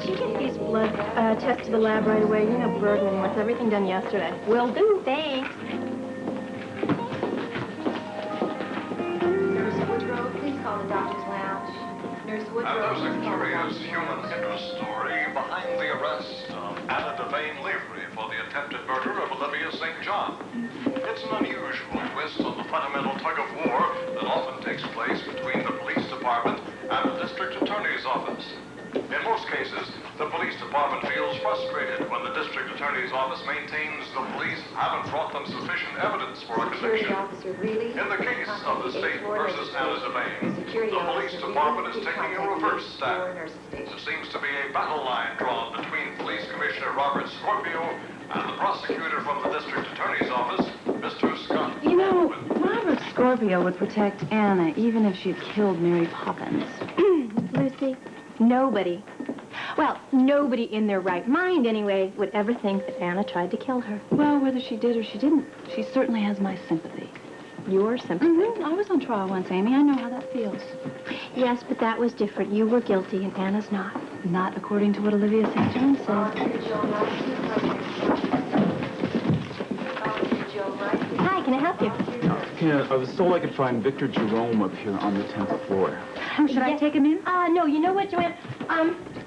Could you get these blood tests to the lab right away? You know Bergman wants everything done yesterday. Will do, thanks. Nurse Woodrow, please call the doctor's lounge. Nurse Woodrow. And there's a curious human interest story behind the arrest of Anna Devane Lavery for the attempted murder of Olivia St. John. It's an unusual twist on the fundamental tug-of-war that often takes place between the police department and the district attorney's office. In most cases, the police department feels frustrated when the district attorney's office maintains the police haven't brought them sufficient evidence for a conviction. In the case of the state versus Anna Devane, the police department is taking a reverse stand. There seems to be a battle line drawn between Police Commissioner Robert Scorpio and the prosecutor from the district attorney's office, Mr. Scott. You know, Robert Scorpio would protect Anna even if she'd killed Mary Poppins. Lucy, nobody in their right mind, anyway, would ever think that Anna tried to kill her. Well, whether she did or she didn't, she certainly has my sympathy. Your sympathy? Mm-hmm. I was on trial once, Amy. I know how that feels. Yes, but that was different. You were guilty and Anna's not. Not according to what Olivia St. John said. Hi, can I help you? Yeah, I was told I could find Victor Jerome up here on the 10th floor. Should I take him in? No, you know what, Joanne?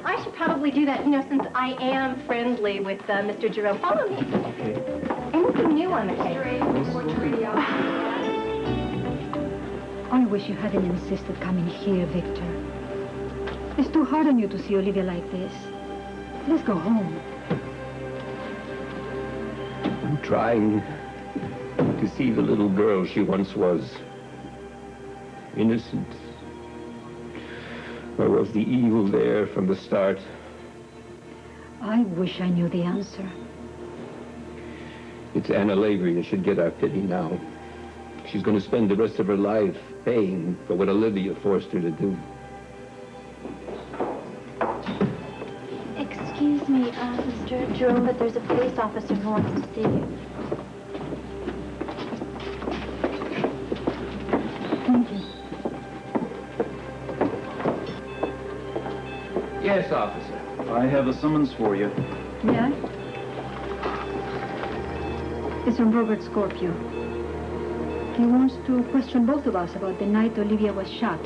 I should probably do that, since I am friendly with Mr. Jerome. Follow me. Okay. Anything new on the case? I wish you hadn't insisted coming here, Victor. It's too hard on you to see Olivia like this. Let's go home. I'm trying to see the little girl she once was. Innocent. Or was the evil there from the start? I wish I knew the answer. It's Anna Lavery that should get our pity now. She's going to spend the rest of her life paying for what Olivia forced her to do. Excuse me, Mr. Jerome, but there's a police officer who wants to see you. Thank you. Yes, officer. I have a summons for you. Yeah? It's from Robert Scorpio. He wants to question both of us about the night Olivia was shot.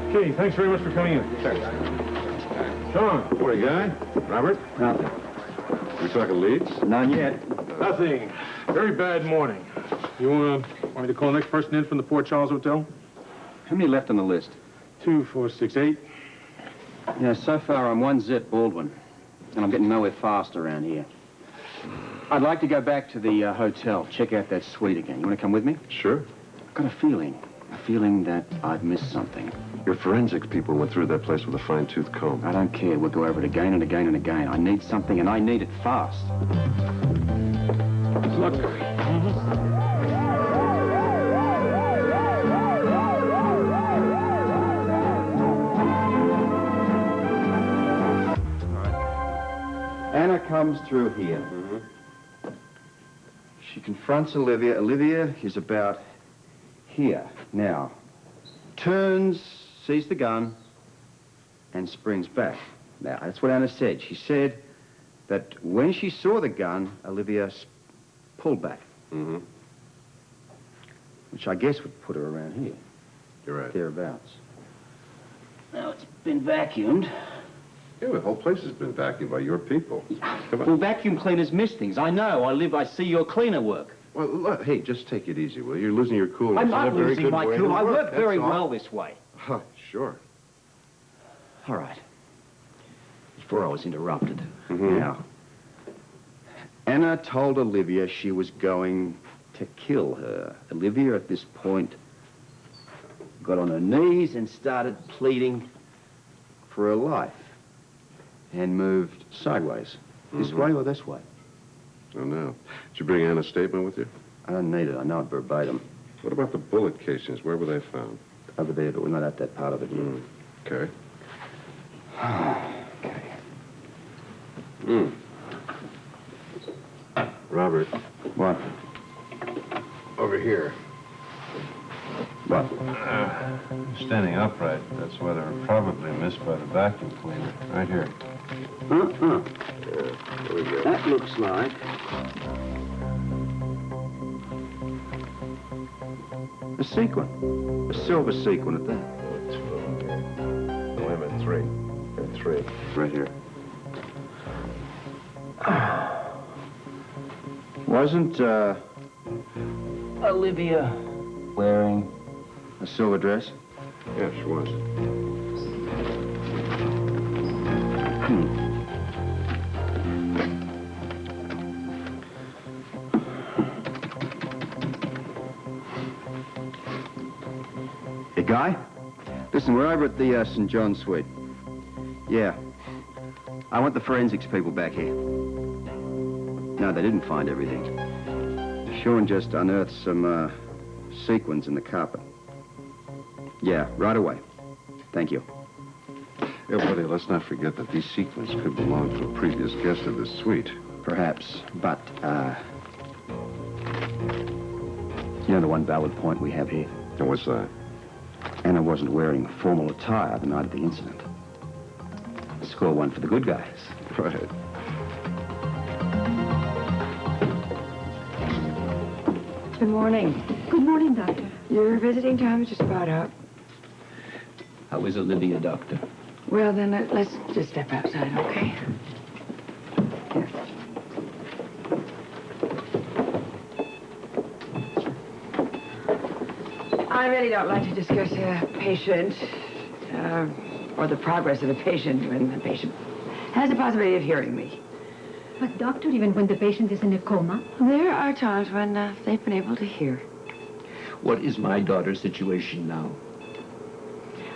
Okay, thanks very much for coming in. Sure. Sean. What, guy? Robert? Nothing. We talking leads? None yet. Nothing. Very bad morning. You want me to call the next person in from the Port Charles Hotel? How many left on the list? 2, 4, 6, 8. Yeah, so far I'm one zip Baldwin, and I'm getting nowhere fast around here. I'd like to go back to the hotel, check out that suite again. You want to come with me? Sure. I've got a feeling that I've missed something. Your forensics people went through that place with a fine-tooth comb. I don't care. We'll go over it again and again and again. I need something, and I need it fast. Good luck. Anna comes through here. She confronts Olivia. Olivia is about here now. Turns, sees the gun, and springs back. Now, that's what Anna said. She said that when she saw the gun, Olivia pulled back. Which I guess would put her around here. You're right. Thereabouts. Now, it's been vacuumed. Yeah, the whole place has been vacuumed by your people. Come on. Well, vacuum cleaners miss things. I know. I see your cleaner work. Well, look, hey, just take it easy, will you? You're losing your cool. I'm It's not a very losing good my way cool. to I work very that's all. well this way. Sure. All right. Before I was interrupted. Now, Anna told Olivia she was going to kill her. Olivia, at this point, got on her knees and started pleading for her life and moved sideways. This way or this way? Oh, no. Did you bring Anna's statement with you? I don't need it. I know it verbatim. What about the bullet casings? Where were they found? Over there, but we're not at that part of it yet. Okay. Okay. Robert. What? Over here. What? Standing upright. That's why they were probably missed by the vacuum cleaner. Right here. There we go. That looks like... a sequin. A silver sequin at that. Wait a minute, three. Right here. Wasn't, Olivia wearing a silver dress? Yeah, she was. Hey, Guy? Listen, we're over at the St. John's suite. Yeah. I want the forensics people back here. No, they didn't find everything. Sean just unearthed some, sequins in the carpet. Yeah, right away. Thank you. Yeah, buddy, let's not forget that these sequins could belong to a previous guest of this suite. Perhaps, but, you know the one valid point we have here? And what's that? Anna wasn't wearing formal attire the night of the incident. Score one for the good guys. Right. Good morning. Good morning, Doctor. Your visiting time is just about up. How is Olivia, Doctor? Well, then, let's just step outside, okay? Here. I really don't like to discuss a patient, or the progress of the patient when the patient has the possibility of hearing me. But, Doctor, even when the patient is in a coma? There are times when they've been able to hear. What is my daughter's situation now?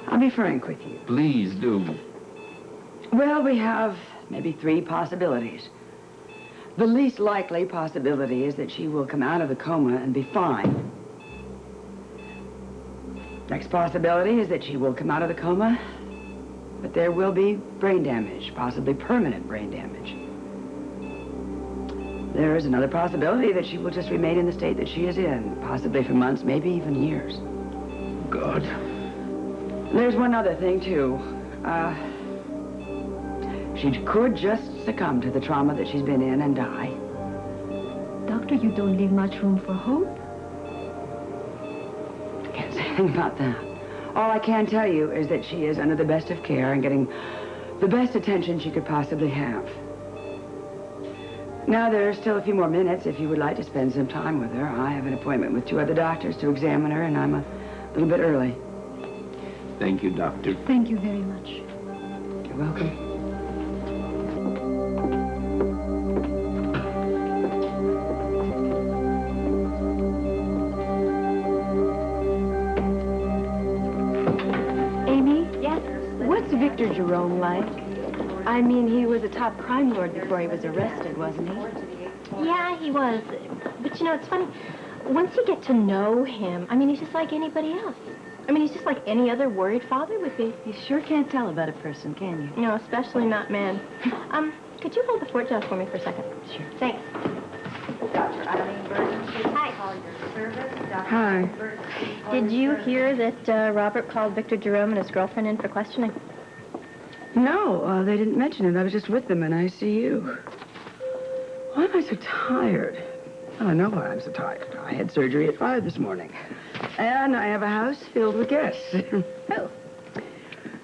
I'll be frank with you. Please do. Well, we have maybe 3 possibilities. The least likely possibility is that she will come out of the coma and be fine. Next possibility is that she will come out of the coma, but there will be brain damage, possibly permanent brain damage. There is another possibility that she will just remain in the state that she is in, possibly for months, maybe even years. God. There's one other thing, too. She could just succumb to the trauma that she's been in and die. Doctor, you don't leave much room for hope. Can't say anything about that. All I can tell you is that she is under the best of care and getting the best attention she could possibly have. Now, there's still a few more minutes if you would like to spend some time with her. I have an appointment with 2 other doctors to examine her, and I'm a little bit early. Thank you, Doctor. Thank you very much. You're welcome. Amy? Yes? What's Victor Jerome like? I mean, he was a top crime lord before he was arrested, wasn't he? Yeah, he was. But, you know, it's funny. Once you get to know him, I mean, he's just like anybody else. I mean, he's just like any other worried father would be. You sure can't tell about a person, can you? No, especially not men. Could you hold the fort jar for me for a second? Sure. Thanks. Dr. Eileen Burton, please call your service. Dr. Hi. Burton, please call Did your you hear that Robert called Victor Jerome and his girlfriend in for questioning? No, they didn't mention it. I was just with them in ICU. Why am I so tired? Well, I know why I'm so tired. I had surgery at 5 this morning. And I have a house filled with guests. Who?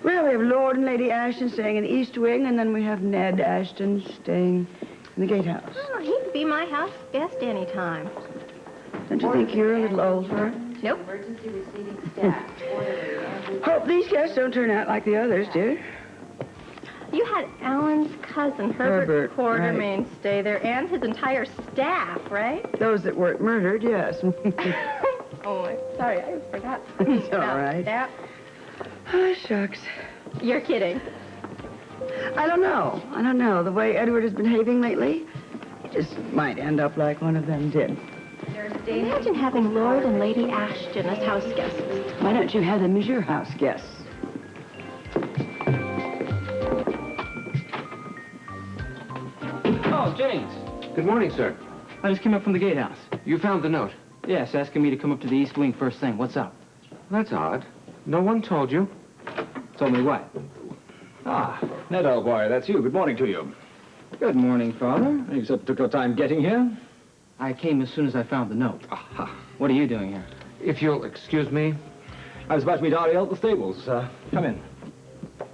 Well, we have Lord and Lady Ashton staying in the East Wing, and then we have Ned Ashton staying in the Gatehouse. Oh, he could be my house guest anytime. Don't you think you're a little old for it? Nope. emergency receiving staff. Hope these guests don't turn out like the others, dear. You had Alan's cousin, Herbert Quartermain, right. stay there, and his entire staff, right? Those that weren't murdered, yes. Oh, I'm sorry, I forgot. It's all about right. that. Oh, shucks. You're kidding. I don't know. The way Edward has been behaving lately, he just might end up like one of them did. Imagine having Lord and Lady Ashton as house guests. Why don't you have them as your house guests? Oh, Jennings. Good morning, sir. I just came up from the gatehouse. You found the note? Yes, asking me to come up to the East Wing first thing. What's up? That's odd. No one told you. Told me what? Ah, Ned, old boy, that's you. Good morning to you. Good morning, Father. You took your time getting here? I came as soon as I found the note. Aha. What are you doing here? If you'll excuse me. I was about to meet Ariel at the stables. Come in.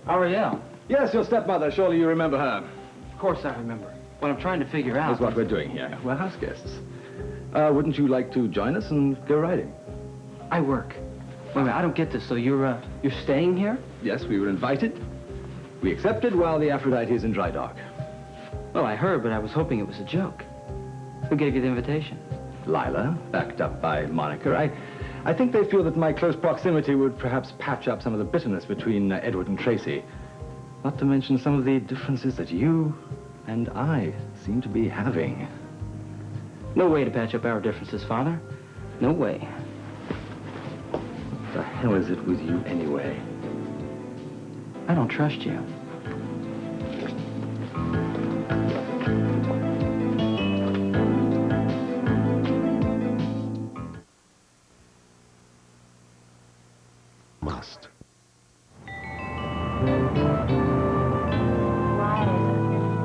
Ariel? Yes, your stepmother. Surely you remember her. Of course I remember. What I'm trying to figure out Is what we're doing here. We're house guests. Wouldn't you like to join us and go riding? I work. Wait a minute, I don't get this. So you're staying here? Yes, we were invited. We accepted while the Aphrodite is in dry dock. Well, I heard, but I was hoping it was a joke. Who gave you the invitation? Lila, backed up by Monica. I think they feel that my close proximity would perhaps patch up some of the bitterness between Edward and Tracy. Not to mention some of the differences that you and I seem to be having. No way to patch up our differences, Father. No way. What the hell is it with you anyway? I don't trust you. Must.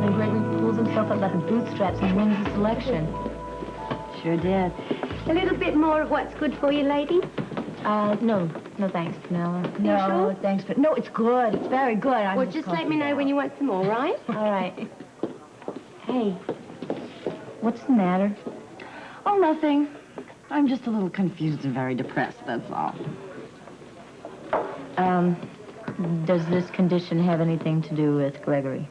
Then Gregory pulls himself up by the bootstraps and wins the selection. Sure did. A little bit more of what's good for you, lady? No. No thanks, Penelope. No, sure? thanks, but no, it's good. It's very good. Well, just let me know when you want some more, right? All right. Hey, what's the matter? Oh, nothing. I'm just a little confused and very depressed, that's all. Does this condition have anything to do with Gregory?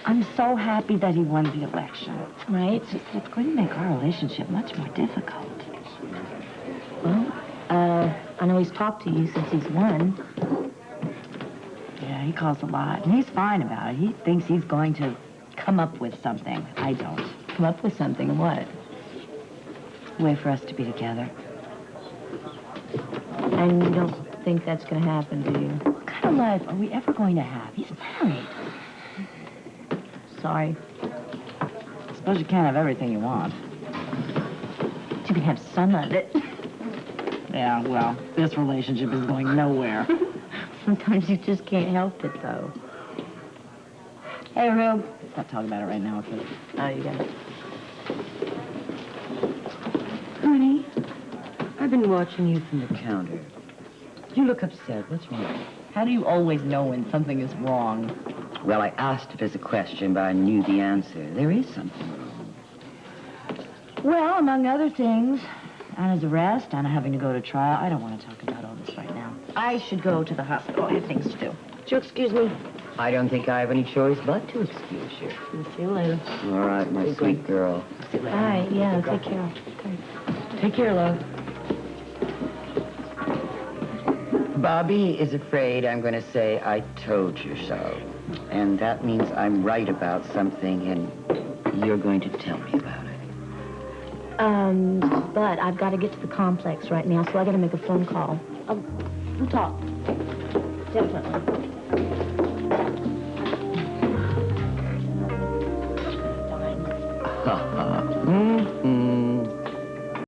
I'm so happy that he won the election. Right? It's just, it's going to make our relationship much more difficult. Well, I know he's talked to you since he's won. Yeah, he calls a lot, and he's fine about it. He thinks he's going to come up with something. I don't. Come up with something, what? A way for us to be together. And you don't think that's going to happen, do you? What kind of life are we ever going to have? He's married. Sorry. I suppose you can't have everything you want. But you can have some of it. Yeah, well, this relationship is going nowhere. Sometimes you just can't help it, though. Hey, Rube. Let's not talk about it right now, okay? Oh, you got it. Honey, I've been watching you from the counter. You look upset. What's wrong? How do you always know when something is wrong? Well, I asked if there's a question, but I knew the answer. There is something wrong. Well, among other things, Anna's arrest, Anna having to go to trial. I don't want to talk about all this right now. I should go to the hospital. I have things to do. Would you excuse me? I don't think I have any choice but to excuse you. See you later. All right, my sweet girl. Bye. Yeah, take care. Okay. Take care, love. Bobby is afraid I'm going to say I told you so. And that means I'm right about something, and you're going to tell me about it. But I've got to get to the complex right now, so I got to make a phone call. We'll talk. Definitely.